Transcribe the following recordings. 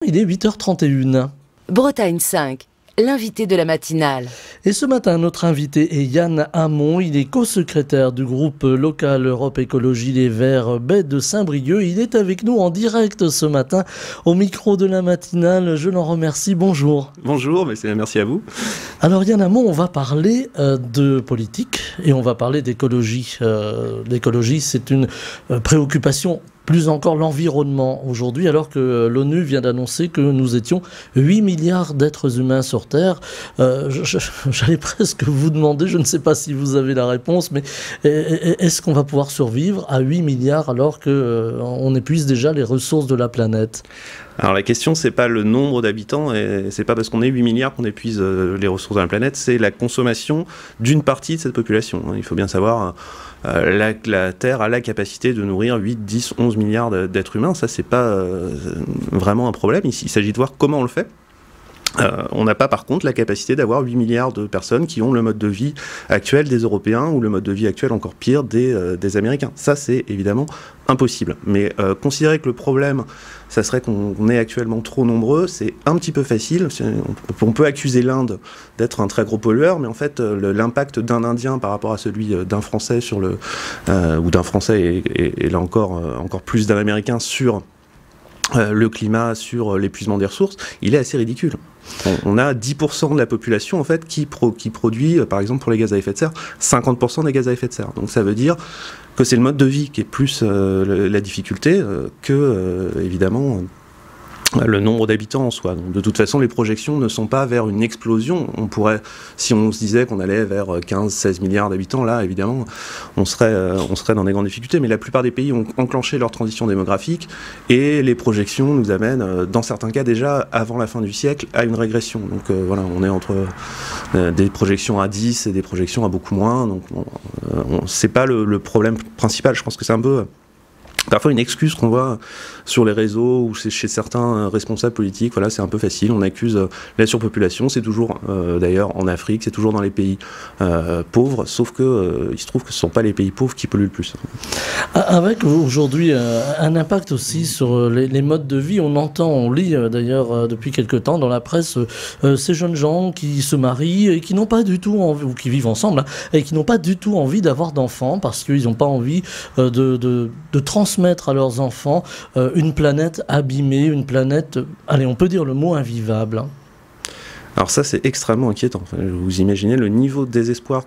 Il est 8h31. Bretagne 5, l'invité de la matinale. Et ce matin, notre invité est Yann Hamon. Il est co-secrétaire du groupe local Europe Écologie Les Verts Baie de Saint-Brieuc. Il est avec nous en direct ce matin au micro de la matinale. Je l'en remercie. Bonjour. Bonjour, merci à vous. Alors Yann Hamon, on va parler de politique et on va parler d'écologie. L'écologie, c'est une préoccupation. Plus encore l'environnement aujourd'hui, alors que l'ONU vient d'annoncer que nous étions 8 milliards d'êtres humains sur Terre. J'allais presque vous demander, je ne sais pas si vous avez la réponse, mais est-ce qu'on va pouvoir survivre à 8 milliards alors qu'on épuise déjà les ressources de la planète ? Alors la question, c'est pas le nombre d'habitants, et c'est pas parce qu'on est 8 milliards qu'on épuise les ressources de la planète, c'est la consommation d'une partie de cette population. Il faut bien savoir, la Terre a la capacité de nourrir 8, 10, 11 milliards d'êtres humains. Ça, c'est pas vraiment un problème. Il s'agit de voir comment on le fait. On n'a pas par contre la capacité d'avoir 8 milliards de personnes qui ont le mode de vie actuel des Européens ou le mode de vie actuel encore pire des Américains. Ça, c'est évidemment impossible. Mais considérer que le problème, ça serait qu'on est actuellement trop nombreux, c'est un petit peu facile. On peut accuser l'Inde d'être un très gros pollueur, mais en fait, l'impact d'un Indien par rapport à celui d'un Français ou d'un Français et là encore plus d'un Américain sur le climat, sur l'épuisement des ressources, il est assez ridicule. On a 10% de la population en fait qui produit, par exemple pour les gaz à effet de serre, 50% des gaz à effet de serre. Donc ça veut dire que c'est le mode de vie qui est plus la difficulté que, évidemment, le nombre d'habitants en soi. Donc, de toute façon, les projections ne sont pas vers une explosion. On pourrait, si on se disait qu'on allait vers 15-16 milliards d'habitants, là, évidemment, on serait dans des grandes difficultés. Mais la plupart des pays ont enclenché leur transition démographique et les projections nous amènent, dans certains cas déjà, avant la fin du siècle, à une régression. Donc voilà, on est entre des projections à 10 et des projections à beaucoup moins. Donc c'est pas le problème principal. Je pense que c'est un peu parfois une excuse qu'on voit sur les réseaux ou chez certains responsables politiques. Voilà, c'est un peu facile. On accuse la surpopulation. C'est toujours, d'ailleurs, en Afrique, c'est toujours dans les pays pauvres. Sauf que il se trouve que ce ne sont pas les pays pauvres qui polluent le plus. Avec aujourd'hui un impact aussi sur les modes de vie. On lit d'ailleurs depuis quelque temps dans la presse ces jeunes gens qui se marient et qui n'ont pas du tout envie, ou qui vivent ensemble, et qui n'ont pas du tout envie d'avoir d'enfants parce qu'ils n'ont pas envie de transmettre à leurs enfants une planète abîmée, une planète, allez, on peut dire le mot invivable. Alors ça, c'est extrêmement inquiétant. Enfin, vous imaginez le niveau de désespoir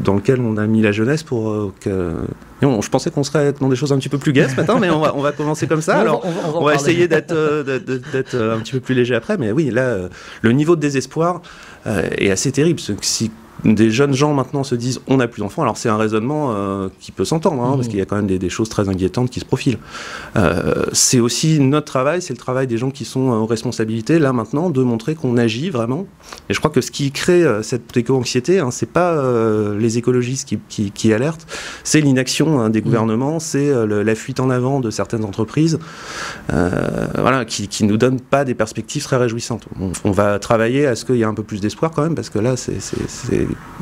dans lequel on a mis la jeunesse pour que... Je pensais qu'on serait dans des choses un petit peu plus gaies ce matin, mais on va commencer comme ça. Alors, on va essayer d'être un petit peu plus léger après. Mais oui, là, le niveau de désespoir est assez terrible. Si des jeunes gens maintenant se disent on n'a plus d'enfants, alors c'est un raisonnement qui peut s'entendre, parce qu'il y a quand même des choses très inquiétantes qui se profilent. C'est aussi notre travail, c'est le travail des gens qui sont aux responsabilités là maintenant de montrer qu'on agit vraiment. Et je crois que ce qui crée cette éco-anxiété, c'est pas les écologistes qui alertent, c'est l'inaction des gouvernements, c'est la fuite en avant de certaines entreprises, voilà, qui nous donnent pas des perspectives très réjouissantes. On va travailler à ce qu'il y ait un peu plus d'espoir quand même, parce que là c'est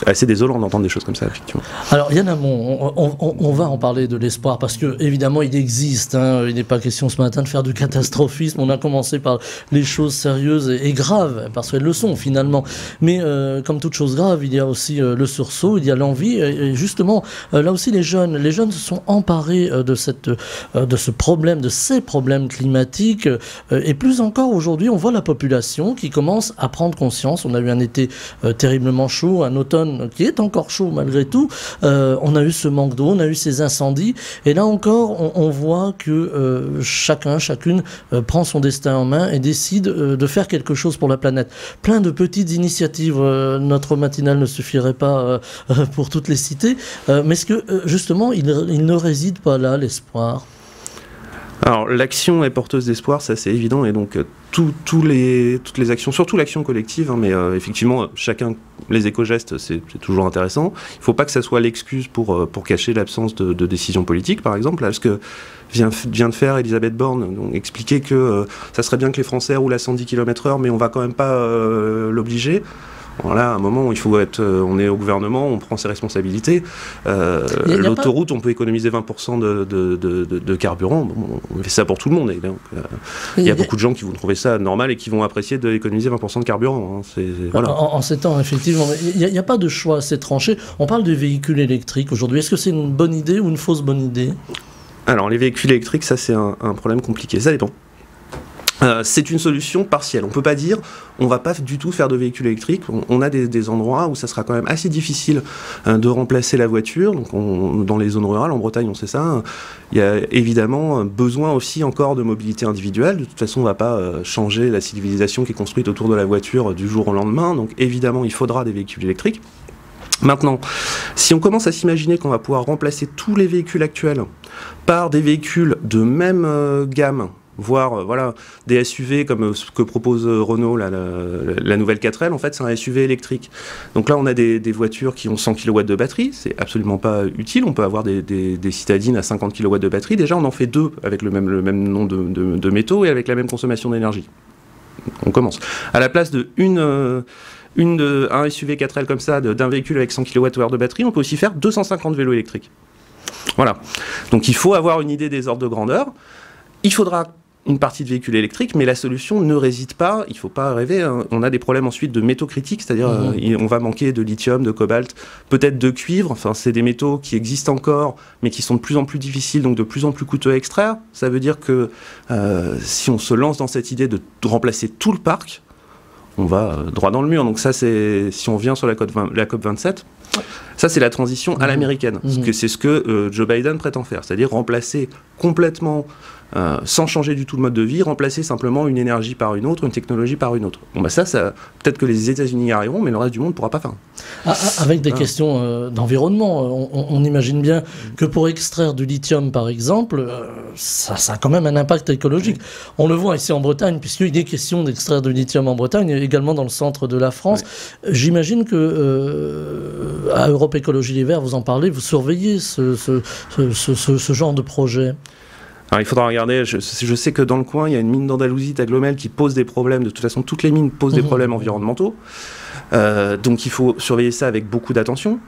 assez désolant d'entendre des choses comme ça, effectivement. Alors Yann Hamon, on va en parler de l'espoir parce que évidemment il existe, il n'est pas question ce matin de faire du catastrophisme. On a commencé par les choses sérieuses et graves parce qu'elles le sont finalement, mais comme toute chose grave il y a aussi le sursaut, il y a l'envie et justement là aussi les jeunes se sont emparés de ce problème, de ces problèmes climatiques et plus encore aujourd'hui on voit la population qui commence à prendre conscience. On a eu un été terriblement chaud, un automne qui est encore chaud malgré tout, on a eu ce manque d'eau, on a eu ces incendies, et là encore on voit que chacune prend son destin en main et décide de faire quelque chose pour la planète. Plein de petites initiatives, notre matinale ne suffirait pas pour toutes les citer, mais est-ce que justement il ne réside pas là l'espoir ? Alors l'action est porteuse d'espoir, ça c'est évident, et donc toutes les actions, surtout l'action collective, mais effectivement les éco-gestes c'est toujours intéressant. Il ne faut pas que ça soit l'excuse pour cacher l'absence de décision politique, par exemple, là, ce que vient de faire Elisabeth Borne, donc expliquer que ça serait bien que les Français roulent à 110 km/h, mais on ne va quand même pas l'obliger. Voilà, un moment où il faut être, on est au gouvernement, on prend ses responsabilités. L'autoroute, on peut économiser 20% de carburant. Bon, on fait ça pour tout le monde. Et donc, il y a beaucoup de gens qui vont trouver ça normal et qui vont apprécier d'économiser 20% de carburant. Hein. Voilà. En ces temps, effectivement, il n'y a pas de choix assez tranché. On parle de véhicules électriques aujourd'hui. Est-ce que c'est une bonne idée ou une fausse bonne idée? Alors, les véhicules électriques, ça c'est un problème compliqué. Ça dépend. C'est une solution partielle. On ne peut pas dire on ne va pas du tout faire de véhicules électriques. On a des endroits où ça sera quand même assez difficile de remplacer la voiture. Donc dans les zones rurales, en Bretagne, on sait ça. Il y a évidemment besoin aussi encore de mobilité individuelle. De toute façon, on ne va pas changer la civilisation qui est construite autour de la voiture du jour au lendemain. Donc évidemment, il faudra des véhicules électriques. Maintenant, si on commence à s'imaginer qu'on va pouvoir remplacer tous les véhicules actuels par des véhicules de même gamme, voire voilà, des SUV comme ce que propose Renault, la nouvelle 4L, en fait c'est un SUV électrique. Donc là on a des voitures qui ont 100 kW de batterie, c'est absolument pas utile, on peut avoir des citadines à 50 kW de batterie, déjà on en fait deux avec le même nom de métaux et avec la même consommation d'énergie. On commence. À la place un SUV 4L comme ça, d'un véhicule avec 100 kWh de batterie, on peut aussi faire 250 vélos électriques. Voilà. Donc il faut avoir une idée des ordres de grandeur. Il faudra une partie de véhicules électriques, mais la solution ne réside pas, il ne faut pas rêver, hein. On a des problèmes ensuite de métaux critiques, c'est-à-dire on va manquer de lithium, de cobalt, peut-être de cuivre, enfin c'est des métaux qui existent encore, mais qui sont de plus en plus difficiles, donc de plus en plus coûteux à extraire. Ça veut dire que si on se lance dans cette idée de remplacer tout le parc, on va droit dans le mur. Donc ça, c'est si on vient sur la COP 27, ça c'est la transition à l'américaine. C'est ce que Joe Biden prétend faire, c'est-à-dire remplacer complètement, sans changer du tout le mode de vie, remplacer simplement une énergie par une autre, une technologie par une autre. Bon bah ça peut-être que les États-Unis y arriveront, mais le reste du monde ne pourra pas faire. Avec des questions d'environnement, on imagine bien que pour extraire du lithium, par exemple, ça a quand même un impact écologique. On le voit ici en Bretagne, puisqu'il est question d'extraire du lithium en Bretagne, également dans le centre de la France. J'imagine que à Europe Écologie Les Verts, vous en parlez, vous surveillez ce genre de projet. Alors il faudra regarder, je sais que dans le coin, il y a une mine d'Andalousie, Taglomel, qui pose des problèmes. De toute façon, toutes les mines posent des problèmes environnementaux. Donc il faut surveiller ça avec beaucoup d'attention.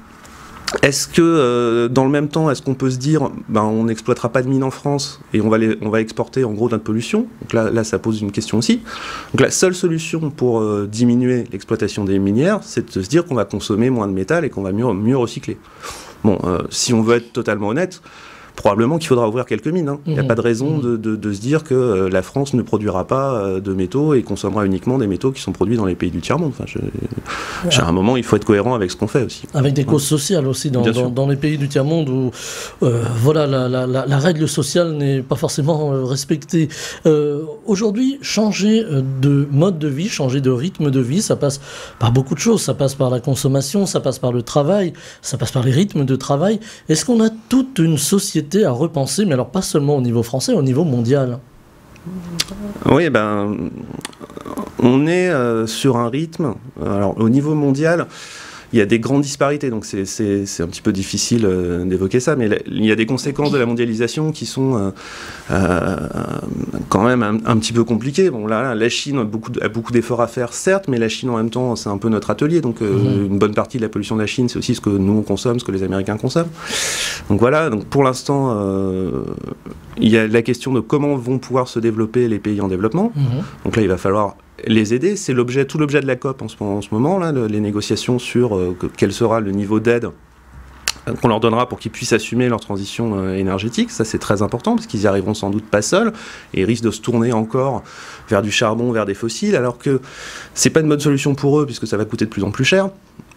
Est-ce que, dans le même temps, est-ce qu'on peut se dire, on n'exploitera pas de mines en France et on va exporter en gros notre pollution? Donc là, ça pose une question aussi. Donc la seule solution pour diminuer l'exploitation des minières, c'est de se dire qu'on va consommer moins de métal et qu'on va mieux recycler. Bon, si on veut être totalement honnête, probablement qu'il faudra ouvrir quelques mines. Hein. Il n'y a pas de raison de se dire que la France ne produira pas de métaux et consommera uniquement des métaux qui sont produits dans les pays du tiers-monde. Enfin, à un moment, il faut être cohérent avec ce qu'on fait aussi. Avec des causes sociales aussi dans les pays du tiers-monde où voilà, la règle sociale n'est pas forcément respectée. Aujourd'hui, changer de mode de vie, changer de rythme de vie, ça passe par beaucoup de choses. Ça passe par la consommation, ça passe par le travail, ça passe par les rythmes de travail. Est-ce qu'on a toute une société à repenser, mais alors pas seulement au niveau français, au niveau mondial? Oui, on est sur un rythme. Alors, au niveau mondial, il y a des grandes disparités, donc c'est un petit peu difficile d'évoquer ça, mais il y a des conséquences de la mondialisation qui sont quand même un petit peu compliquées. Bon, là, la Chine a beaucoup d'efforts à faire, certes, mais la Chine, en même temps, c'est un peu notre atelier, donc une bonne partie de la pollution de la Chine, c'est aussi ce que nous, on consomme, ce que les Américains consomment. Donc voilà, donc pour l'instant, il y a la question de comment vont pouvoir se développer les pays en développement. Donc là, il va falloir les aider. C'est tout l'objet de la COP en ce moment, là, les négociations sur quel sera le niveau d'aide qu'on leur donnera pour qu'ils puissent assumer leur transition énergétique. Ça, c'est très important, parce qu'ils y arriveront sans doute pas seuls, et risquent de se tourner encore vers du charbon, vers des fossiles, alors que c'est pas une bonne solution pour eux, puisque ça va coûter de plus en plus cher,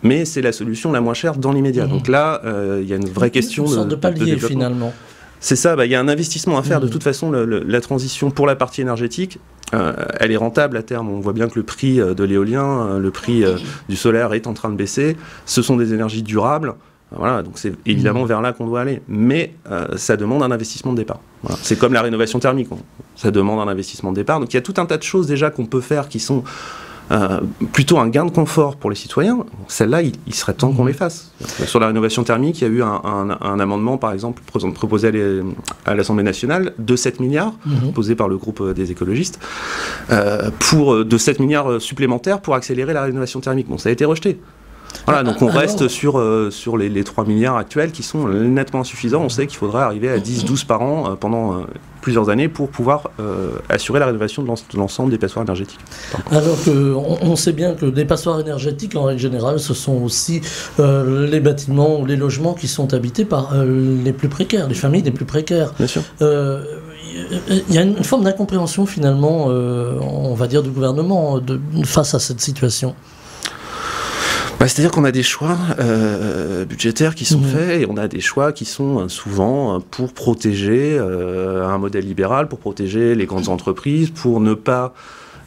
mais c'est la solution la moins chère dans l'immédiat. Donc là, il y a une vraie question de palier, finalement. C'est ça, il y a un investissement à faire. De toute façon, la transition pour la partie énergétique, elle est rentable à terme. On voit bien que le prix de l'éolien, le prix du solaire est en train de baisser. Ce sont des énergies durables. Voilà, donc c'est évidemment vers là qu'on doit aller. Mais ça demande un investissement de départ. Voilà. C'est comme la rénovation thermique. Ça demande un investissement de départ. Donc il y a tout un tas de choses déjà qu'on peut faire qui sont plutôt un gain de confort pour les citoyens, celle-là, il serait temps qu'on les fasse. Sur la rénovation thermique, il y a eu un amendement, par exemple, proposé à l'Assemblée nationale de 7 milliards, posé par le groupe des écologistes, de 7 milliards supplémentaires pour accélérer la rénovation thermique. Bon, ça a été rejeté. Voilà, donc on reste sur les 3 milliards actuels qui sont nettement insuffisants. On sait qu'il faudrait arriver à 10-12 par an pendant plusieurs années pour pouvoir assurer la rénovation de l'ensemble des passoires énergétiques. Alors qu'on sait bien que les passoires énergétiques, en règle générale, ce sont aussi les bâtiments ou les logements qui sont habités par les plus précaires, les familles les plus précaires. Bien sûr. Il y a une forme d'incompréhension finalement, on va dire, du gouvernement face à cette situation. C'est-à-dire qu'on a des choix budgétaires qui sont faits et on a des choix qui sont souvent pour protéger un modèle libéral, pour protéger les grandes entreprises, pour ne pas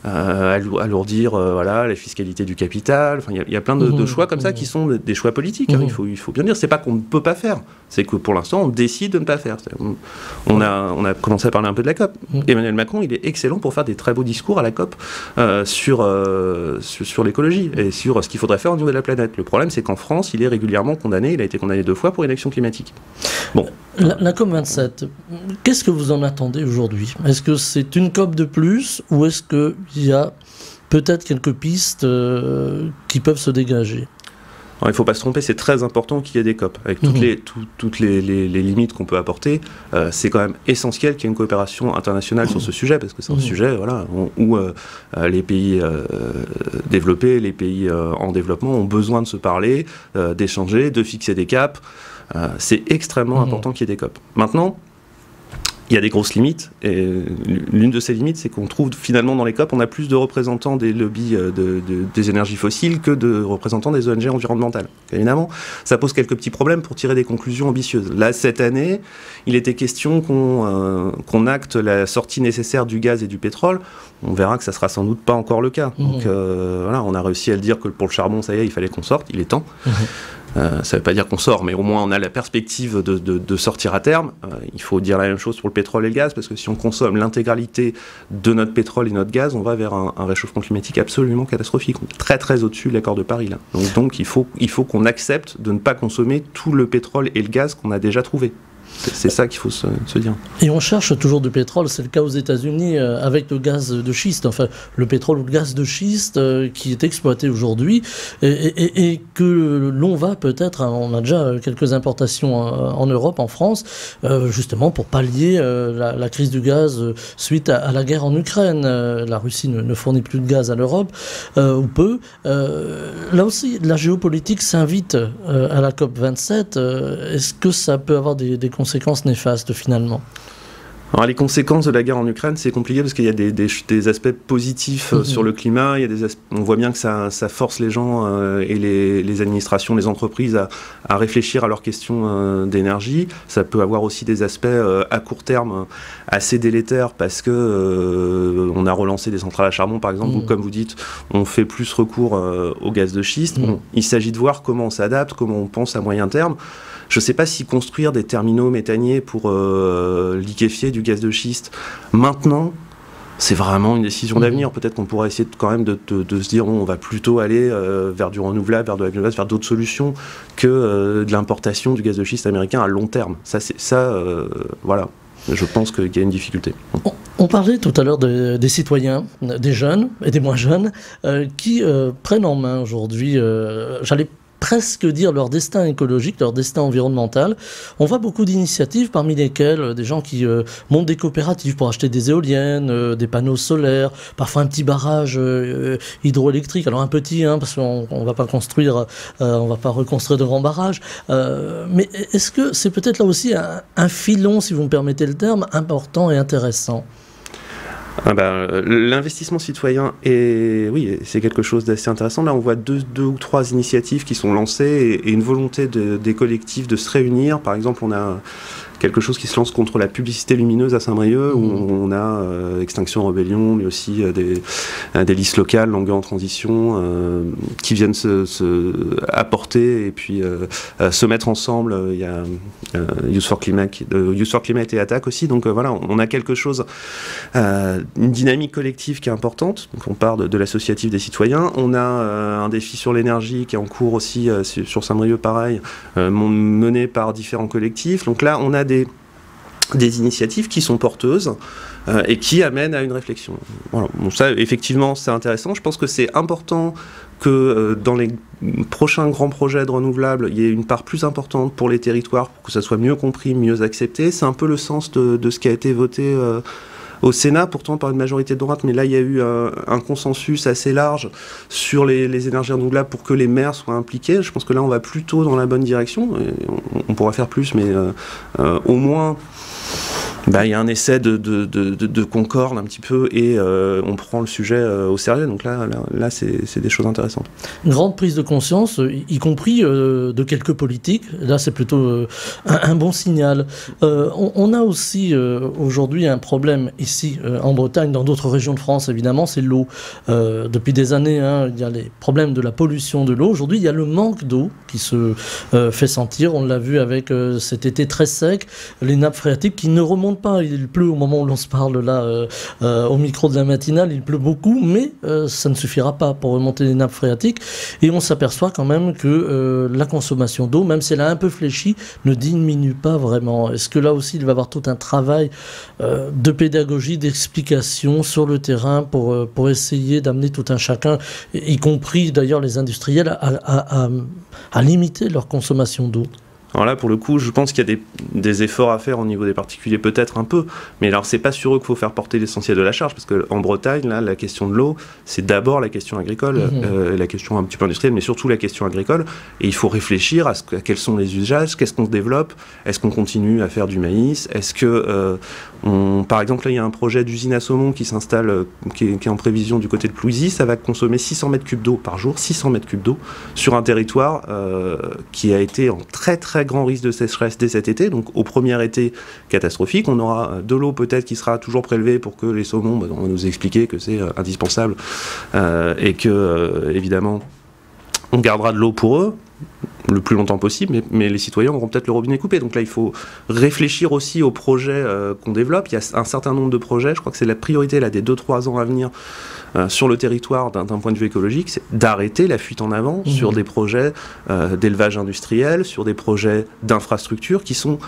alourdir la fiscalité du capital. Enfin, il y a plein de choix comme ça qui sont des choix politiques. Hein, il faut bien dire. C'est pas qu'on ne peut pas faire, c'est que pour l'instant on décide de ne pas faire. On a commencé à parler un peu de la COP. Emmanuel Macron, il est excellent pour faire des très beaux discours à la COP sur l'écologie et sur ce qu'il faudrait faire au niveau de la planète. Le problème, c'est qu'en France, il est régulièrement condamné. Il a été condamné 2 fois pour inaction climatique. Bon. La COP 27, qu'est-ce que vous en attendez aujourd'hui? Est-ce que c'est une COP de plus ou est-ce qu'il y a peut-être quelques pistes qui peuvent se dégager? Alors, il ne faut pas se tromper, c'est très important qu'il y ait des COP. Avec toutes les limites qu'on peut apporter, c'est quand même essentiel qu'il y ait une coopération internationale sur ce sujet, parce que c'est un sujet où les pays développés, les pays en développement ont besoin de se parler, d'échanger, de fixer des caps. C'est extrêmement important qu'il y ait des COP. Maintenant, il y a des grosses limites, et l'une de ces limites, c'est qu'on trouve finalement dans les COP, on a plus de représentants des lobbies des énergies fossiles que de représentants des ONG environnementales. Évidemment, ça pose quelques petits problèmes pour tirer des conclusions ambitieuses. Là, cette année, il était question qu'on acte la sortie nécessaire du gaz et du pétrole. On verra que ça sera sans doute pas encore le cas. Donc on a réussi à le dire que pour le charbon, ça y est, il fallait qu'on sorte, il est temps. Ça ne veut pas dire qu'on sort, mais au moins on a la perspective de sortir à terme. Il faut dire la même chose pour le pétrole et le gaz, parce que si on consomme l'intégralité de notre pétrole et notre gaz, on va vers un réchauffement climatique absolument catastrophique. On est très très au-dessus de l'accord de Paris, là. Donc il faut qu'on accepte de ne pas consommer tout le pétrole et le gaz qu'on a déjà trouvé. C'est ça qu'il faut se dire. Et on cherche toujours du pétrole, c'est le cas aux États-Unis avec le gaz de schiste, enfin le pétrole ou le gaz de schiste qui est exploité aujourd'hui et que l'on va peut-être, on a déjà quelques importations en Europe, en France, justement pour pallier la crise du gaz suite à la guerre en Ukraine. La Russie ne fournit plus de gaz à l'Europe, ou peu. Là aussi, la géopolitique s'invite à la COP27. Est-ce que ça peut avoir des conséquences néfastes finalement? Alors les conséquences de la guerre en Ukraine, c'est compliqué parce qu'il y a des aspects positifs sur le climat. On voit bien que ça force les gens et les administrations, les entreprises à réfléchir à leurs questions d'énergie. Ça peut avoir aussi des aspects à court terme assez délétères parce que on a relancé des centrales à charbon par exemple, où comme vous dites, on fait plus recours au gaz de schiste. Bon, il s'agit de voir comment on s'adapte, comment on pense à moyen terme. Je ne sais pas si construire des terminaux méthaniers pour liquéfier du gaz de schiste maintenant, c'est vraiment une décision d'avenir. Peut-être qu'on pourrait essayer quand même de se dire on va plutôt aller vers du renouvelable, vers de la biomasse, vers d'autres solutions que de l'importation du gaz de schiste américain à long terme. Voilà. Je pense qu'il y a une difficulté. On parlait tout à l'heure des citoyens, des jeunes et des moins jeunes, qui prennent en main aujourd'hui, j'allais presque dire leur destin écologique, leur destin environnemental. On voit beaucoup d'initiatives, parmi lesquelles des gens qui montent des coopératives pour acheter des éoliennes, des panneaux solaires, parfois un petit barrage hydroélectrique. Alors un petit, parce qu'on ne va pas construire, on va pas reconstruire de grands barrages. Mais est-ce que c'est peut-être là aussi un filon, si vous me permettez le terme, important et intéressant? L'investissement citoyen, c'est quelque chose d'assez intéressant. Là, on voit deux ou trois initiatives qui sont lancées et une volonté des collectifs de se réunir. Par exemple, on a quelque chose qui se lance contre la publicité lumineuse à Saint-Brieuc, où on a Extinction Rebellion, mais aussi des listes locales, Langueux en transition, qui viennent se apporter et puis se mettre ensemble. Il y a Youth for Climate et Attaque aussi. Donc voilà, on a quelque chose, une dynamique collective qui est importante. Donc on part de l'associatif des citoyens. On a un défi sur l'énergie qui est en cours aussi sur Saint-Brieuc, pareil, mené par différents collectifs. Donc là, on a des initiatives qui sont porteuses et qui amènent à une réflexion. Voilà. Bon, ça, effectivement, c'est intéressant. Je pense que c'est important que dans les prochains grands projets de renouvelables, il y ait une part plus importante pour les territoires, pour que ça soit mieux compris, mieux accepté. C'est un peu le sens de ce qui a été voté au Sénat, pourtant par une majorité de droite, mais là il y a eu un consensus assez large sur les énergies renouvelables pour que les maires soient impliqués. Je pense que là on va plutôt dans la bonne direction. On pourra faire plus, mais au moins il y a un essai de concorde un petit peu et on prend le sujet au sérieux. Donc là c'est des choses intéressantes. Une grande prise de conscience, y compris de quelques politiques. Là c'est plutôt un bon signal. On a aussi aujourd'hui un problème ici en Bretagne, dans d'autres régions de France évidemment, c'est l'eau. Depuis des années, il y a les problèmes de la pollution de l'eau. Aujourd'hui il y a le manque d'eau qui se fait sentir. On l'a vu avec cet été très sec, les nappes phréatiques qui ne remontent pas. Il pleut au moment où l'on se parle là au micro de la matinale, il pleut beaucoup, mais ça ne suffira pas pour remonter les nappes phréatiques. Et on s'aperçoit quand même que la consommation d'eau, même si elle a un peu fléchi, ne diminue pas vraiment. Est-ce que là aussi il va y avoir tout un travail de pédagogie, d'explication sur le terrain pour essayer d'amener tout un chacun, y compris d'ailleurs les industriels, à limiter leur consommation d'eau? Alors là, pour le coup, je pense qu'il y a des efforts à faire au niveau des particuliers, peut-être un peu, mais alors c'est pas sur eux qu'il faut faire porter l'essentiel de la charge, parce qu'en Bretagne, là, la question de l'eau, c'est d'abord la question agricole, la question un petit peu industrielle, mais surtout la question agricole, et il faut réfléchir à quels sont les usages, qu'est-ce qu'on se développe, est-ce qu'on continue à faire du maïs, est-ce que, par exemple, là, il y a un projet d'usine à saumon qui s'installe, qui est en prévision du côté de Plouisy, ça va consommer 600 mètres cubes d'eau par jour, 600 mètres cubes d'eau, sur un territoire qui a été en très très grand risque de sécheresse dès cet été, donc au premier été catastrophique. On aura de l'eau peut-être qui sera toujours prélevée pour que les saumons, on va nous expliquer que c'est indispensable et que évidemment on gardera de l'eau pour eux le plus longtemps possible, mais les citoyens auront peut-être le robinet coupé. Donc là, il faut réfléchir aussi aux projets qu'on développe. Il y a un certain nombre de projets, je crois que c'est la priorité là, des 2-3 ans à venir sur le territoire d'un point de vue écologique, c'est d'arrêter la fuite en avant sur des projets d'élevage industriel, sur des projets d'infrastructure qui sont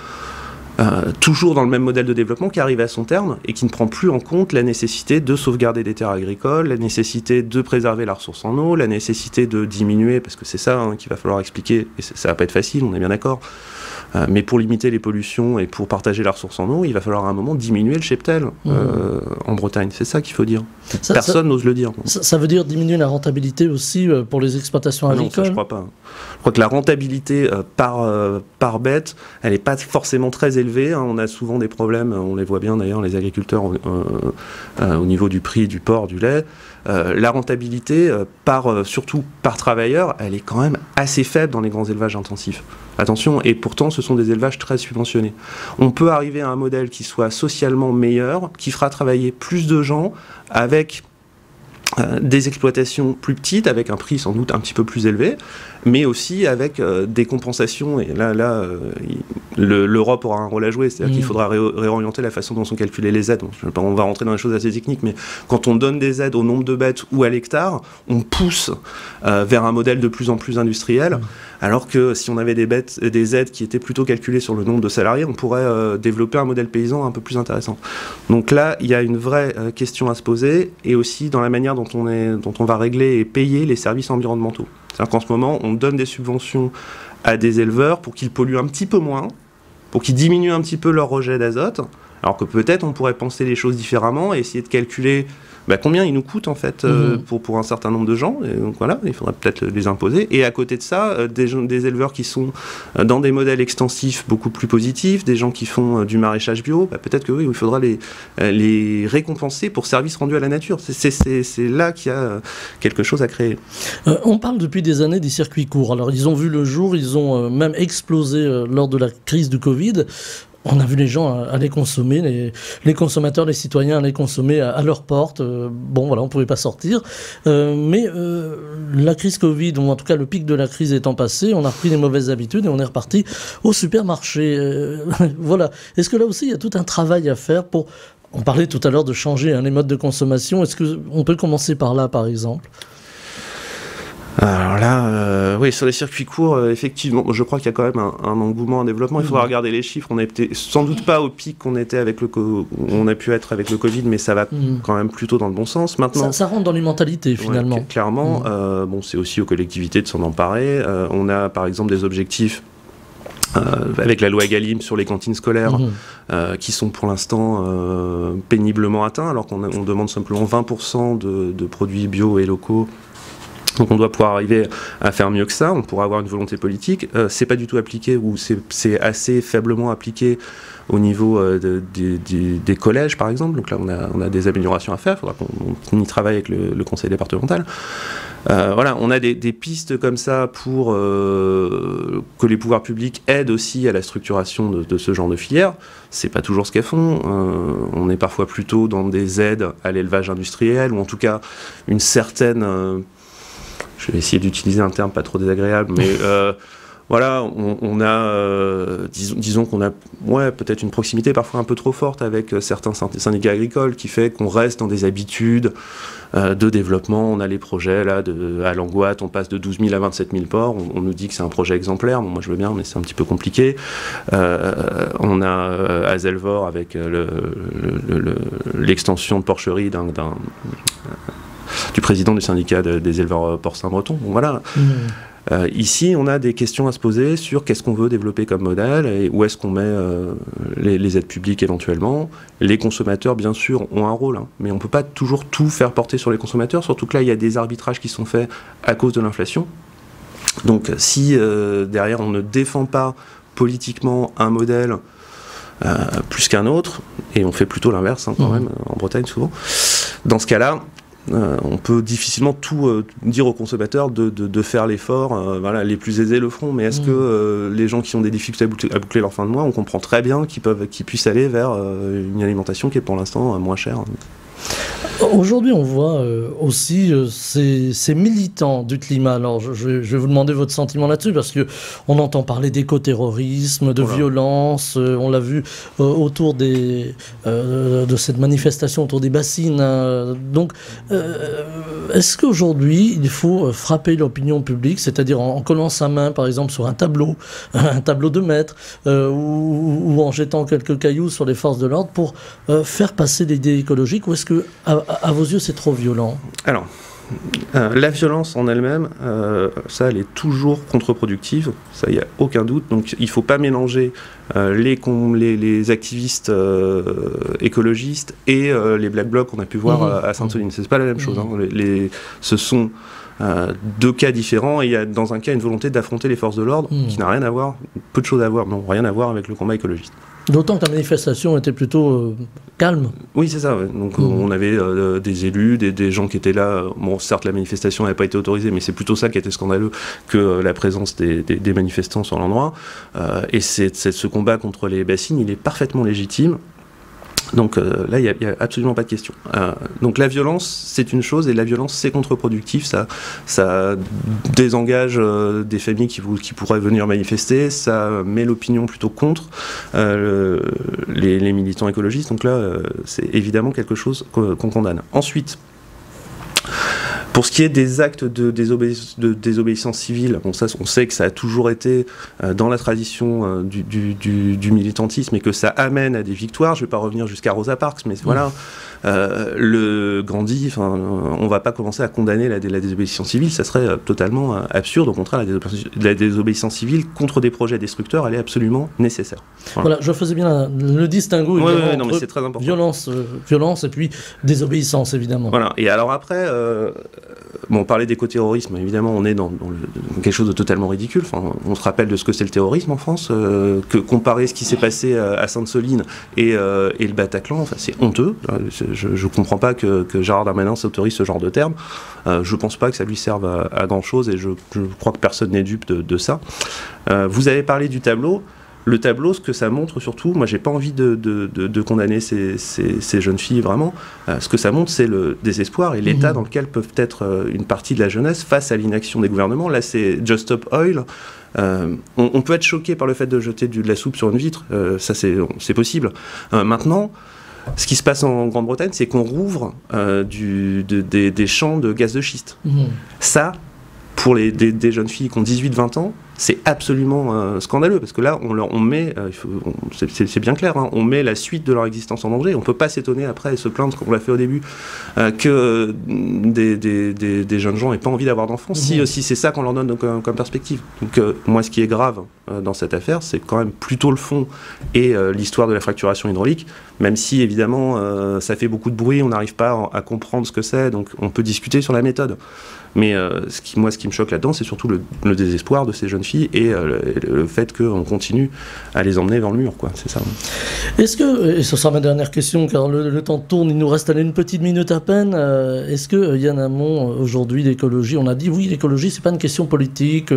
toujours dans le même modèle de développement qui arrive à son terme et qui ne prend plus en compte la nécessité de sauvegarder des terres agricoles, la nécessité de préserver la ressource en eau, la nécessité de diminuer, parce que c'est ça qu'il va falloir expliquer, et ça va pas être facile, on est bien d'accord, mais pour limiter les pollutions et pour partager la ressource en eau, il va falloir à un moment diminuer le cheptel en Bretagne. C'est ça qu'il faut dire. Personne n'ose le dire. Ça veut dire diminuer la rentabilité aussi pour les exploitations agricoles? Non, ça je crois pas. Je crois que la rentabilité par bête, elle n'est pas forcément très élevée. On a souvent des problèmes, on les voit bien d'ailleurs, les agriculteurs au niveau du prix du porc, du lait. La rentabilité, surtout par travailleur, elle est quand même assez faible dans les grands élevages intensifs. Attention, et pourtant ce sont des élevages très subventionnés. On peut arriver à un modèle qui soit socialement meilleur, qui fera travailler plus de gens avec des exploitations plus petites, avec un prix sans doute un petit peu plus élevé, mais aussi avec des compensations. Et là l'Europe aura un rôle à jouer, c'est-à-dire qu'il faudra réorienter la façon dont sont calculées les aides. On va rentrer dans des choses assez techniques, mais quand on donne des aides au nombre de bêtes ou à l'hectare, on pousse vers un modèle de plus en plus industriel, alors que si on avait des aides qui étaient plutôt calculées sur le nombre de salariés, on pourrait développer un modèle paysan un peu plus intéressant. Donc là, il y a une vraie question à se poser, et aussi dans la manière dont on va régler et payer les services environnementaux. C'est-à-dire qu'en ce moment, on donne des subventions à des éleveurs pour qu'ils polluent un petit peu moins, pour qu'ils diminuent un petit peu leur rejet d'azote, alors que peut-être on pourrait penser les choses différemment et essayer de calculer combien ils nous coûtent en fait pour un certain nombre de gens. Et donc voilà, il faudrait peut-être les imposer. Et à côté de ça, des éleveurs qui sont dans des modèles extensifs beaucoup plus positifs, des gens qui font du maraîchage bio, peut-être que oui, il faudra les récompenser pour services rendus à la nature. C'est là qu'il y a quelque chose à créer. On parle depuis des années des circuits courts. Alors ils ont vu le jour, ils ont même explosé lors de la crise du Covid. on a vu les gens aller consommer, les consommateurs, les citoyens aller consommer à leur porte. Bon, voilà, on ne pouvait pas sortir. Mais la crise Covid, ou en tout cas le pic de la crise étant passé, on a repris les mauvaises habitudes et on est reparti au supermarché. Voilà. Est-ce que là aussi, il y a tout un travail à faire pour... On parlait tout à l'heure de changer les modes de consommation. Est-ce qu'on peut commencer par là, par exemple ? Alors là, oui, sur les circuits courts, effectivement, je crois qu'il y a quand même un engouement, un développement. Il faudra regarder les chiffres. On n'était sans doute pas au pic qu'on était on a pu être avec le Covid, mais ça va quand même plutôt dans le bon sens. Maintenant, ça rentre dans les mentalités, finalement. Ouais, clairement. Bon, c'est aussi aux collectivités de s'en emparer. On a, par exemple, des objectifs avec la loi Egalim sur les cantines scolaires qui sont pour l'instant péniblement atteints, alors qu'on demande simplement 20% de produits bio et locaux. Donc on doit pouvoir arriver à faire mieux que ça, on pourra avoir une volonté politique. C'est pas du tout appliqué, ou c'est assez faiblement appliqué au niveau des collèges, par exemple. Donc là, on a des améliorations à faire, il faudra qu'on y travaille avec le conseil départemental. Voilà, on a des pistes comme ça pour que les pouvoirs publics aident aussi à la structuration de ce genre de filière. C'est pas toujours ce qu'elles font. On est parfois plutôt dans des aides à l'élevage industriel, ou en tout cas une certaine... je vais essayer d'utiliser un terme pas trop désagréable, mais voilà, on a, disons qu'on a peut-être une proximité parfois un peu trop forte avec certains syndicats agricoles, qui fait qu'on reste dans des habitudes de développement. On a les projets, là, à Langoat, on passe de 12 000 à 27 000 porcs, on nous dit que c'est un projet exemplaire. Bon, moi je veux bien, mais c'est un petit peu compliqué. On a à Zelvor avec l'extension de porcherie du président du syndicat des éleveurs porcins bretons. Bon, voilà. Ici, on a des questions à se poser sur qu'est-ce qu'on veut développer comme modèle et où est-ce qu'on met les aides publiques éventuellement. Les consommateurs, bien sûr, ont un rôle, mais on ne peut pas toujours tout faire porter sur les consommateurs, surtout que là, il y a des arbitrages qui sont faits à cause de l'inflation. Donc, si derrière, on ne défend pas politiquement un modèle plus qu'un autre, et on fait plutôt l'inverse, quand même, en Bretagne souvent, dans ce cas-là, on peut difficilement tout dire aux consommateurs de faire l'effort. Voilà, les plus aisés le feront, mais est-ce que les gens qui ont des difficultés à boucler leur fin de mois, on comprend très bien qu'ils puissent aller vers une alimentation qui est pour l'instant moins chère. Aujourd'hui, on voit aussi ces militants du climat. Alors, je vais vous demander votre sentiment là-dessus, parce qu'on entend parler d'éco-terrorisme, de violence. On l'a vu autour de cette manifestation autour des bassines. Donc, est-ce qu'aujourd'hui, il faut frapper l'opinion publique, c'est-à-dire en collant sa main, par exemple, sur un tableau de maître, ou en jetant quelques cailloux sur les forces de l'ordre pour faire passer l'idée écologique, ou est-ce que à vos yeux, c'est trop violent ? Alors, la violence en elle-même, ça, elle est toujours contre-productive, ça, il n'y a aucun doute. Donc, il ne faut pas mélanger les activistes écologistes et les Black Blocs qu'on a pu voir à Sainte-Soline. C'est pas la même chose. Ce sont deux cas différents, et il y a dans un cas une volonté d'affronter les forces de l'ordre qui n'a rien à voir, peu de choses à voir, non, rien à voir avec le combat écologiste. D'autant que la manifestation était plutôt calme. Oui, c'est ça. Ouais. Donc on avait des élus, des gens qui étaient là. Bon, certes, la manifestation n'avait pas été autorisée, mais c'est plutôt ça qui était scandaleux que la présence des manifestants sur l'endroit. Et ce combat contre les bassines, il est parfaitement légitime. Donc là, il n'y a absolument pas de question. Donc la violence, c'est une chose, et la violence, c'est contre-productif. Ça désengage des familles qui pourraient venir manifester, ça met l'opinion plutôt contre les militants écologistes. Donc là, c'est évidemment quelque chose qu'on condamne. Ensuite, pour ce qui est des actes de désobéissance civile, bon, ça, on sait que ça a toujours été dans la tradition du militantisme, et que ça amène à des victoires. Je ne vais pas revenir jusqu'à Rosa Parks, mais voilà, le Gandhi, on ne va pas commencer à condamner la désobéissance civile, ça serait totalement absurde. Au contraire, la désobéissance civile contre des projets destructeurs, elle est absolument nécessaire. Voilà, je faisais bien le distinguo non, mais c'est très important. Violence et puis désobéissance, évidemment. Voilà, et alors après... Bon, on parlait d'éco-terrorisme, évidemment, on est dans quelque chose de totalement ridicule. Enfin, on se rappelle de ce que c'est le terrorisme en France, que comparer ce qui s'est passé à Sainte-Soline et le Bataclan, enfin, c'est honteux. Je ne comprends pas que Gérard Darmanin s'autorise ce genre de terme. Je ne pense pas que ça lui serve à grand-chose, et je crois que personne n'est dupe de ça. Vous avez parlé du tableau. le tableau, ce que ça montre surtout, moi j'ai pas envie de condamner ces jeunes filles vraiment, ce que ça montre c'est le désespoir et l'état dans lequel peuvent être une partie de la jeunesse face à l'inaction des gouvernements. Là c'est Just Stop Oil. On peut être choqué par le fait de jeter de la soupe sur une vitre, ça c'est possible. Maintenant, ce qui se passe en Grande-Bretagne, c'est qu'on rouvre des champs de gaz de schiste. Ça, pour des jeunes filles qui ont 18-20 ans, c'est absolument scandaleux, parce que là, on met, c'est bien clair, hein, on met la suite de leur existence en danger. On ne peut pas s'étonner après et se plaindre, comme on l'a fait au début, que des jeunes gens n'aient pas envie d'avoir d'enfants, si c'est ça qu'on leur donne comme perspective. Donc moi, ce qui est grave dans cette affaire, c'est quand même plutôt le fond et l'histoire de la fracturation hydraulique, même si, évidemment, ça fait beaucoup de bruit, on n'arrive pas à comprendre ce que c'est, donc on peut discuter sur la méthode. Mais ce qui me choque là-dedans, c'est surtout le désespoir de ces jeunes filles et le fait qu'on continue à les emmener vers le mur, quoi. C'est ça. Est-ce que, et ce sera ma dernière question, car le temps tourne, il nous reste une petite minute à peine, est-ce que Yann Hamon, aujourd'hui, l'écologie, on a dit, oui, l'écologie, c'est pas une question politique,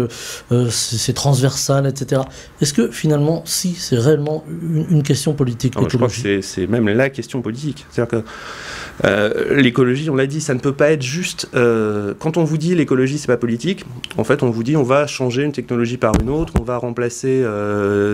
c'est transversal, etc. Est-ce que, finalement, si, c'est réellement une question politique, l'écologie ? Je crois que c'est même la question politique. C'est-à-dire que l'écologie, on l'a dit, ça ne peut pas être juste... quand on vous dit l'écologie, c'est pas politique, en fait, on vous dit on va changer une technologie par une autre, on va remplacer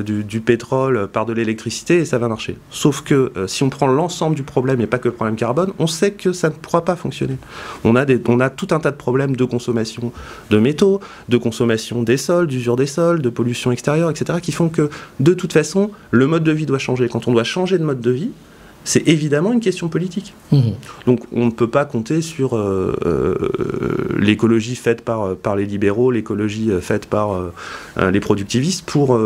du pétrole par de l'électricité et ça va marcher. Sauf que si on prend l'ensemble du problème et pas que le problème carbone, on sait que ça ne pourra pas fonctionner. On a tout un tas de problèmes de consommation de métaux, de consommation des sols, d'usure des sols, de pollution extérieure, etc., qui font que, de toute façon, le mode de vie doit changer. Quand on doit changer de mode de vie, c'est évidemment une question politique. Donc on ne peut pas compter sur l'écologie faite par les libéraux, l'écologie faite par les productivistes pour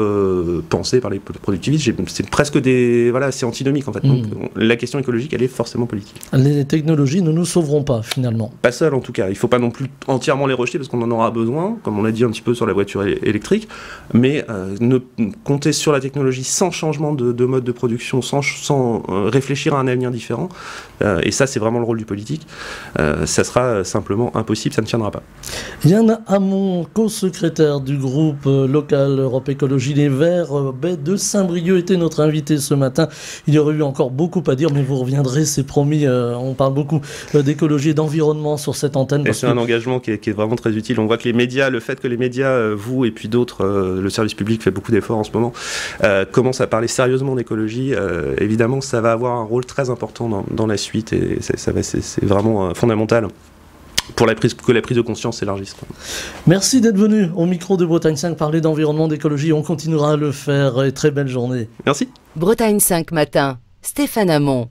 penser par les productivistes. C'est presque c'est antinomique en fait. Donc la question écologique, elle est forcément politique. Les technologies ne nous sauveront pas finalement. Pas seules en tout cas. Il ne faut pas non plus entièrement les rejeter parce qu'on en aura besoin, comme on a dit un petit peu sur la voiture électrique, mais ne compter sur la technologie sans changement de mode de production, sans réfléchir à un avenir différent, et ça c'est vraiment le rôle du politique, ça sera simplement impossible, ça ne tiendra pas. Yann Hamon, co-secrétaire du groupe local Europe Écologie Les Verts Baie de Saint-Brieuc, était notre invité ce matin. Il y aurait eu encore beaucoup à dire, mais vous reviendrez, c'est promis. On parle beaucoup d'écologie et d'environnement sur cette antenne. Et c'est un engagement qui est vraiment très utile. On voit que les médias, le fait que les médias, vous et puis d'autres, le service public fait beaucoup d'efforts en ce moment, commencent à parler sérieusement d'écologie. Évidemment, ça va avoir un rôle très important dans la suite et c'est vraiment fondamental pour que la prise de conscience s'élargisse. Merci d'être venu au micro de Bretagne 5 parler d'environnement, d'écologie. On continuera à le faire et très belle journée. Merci. Bretagne 5 matin, Stéphane Hamon.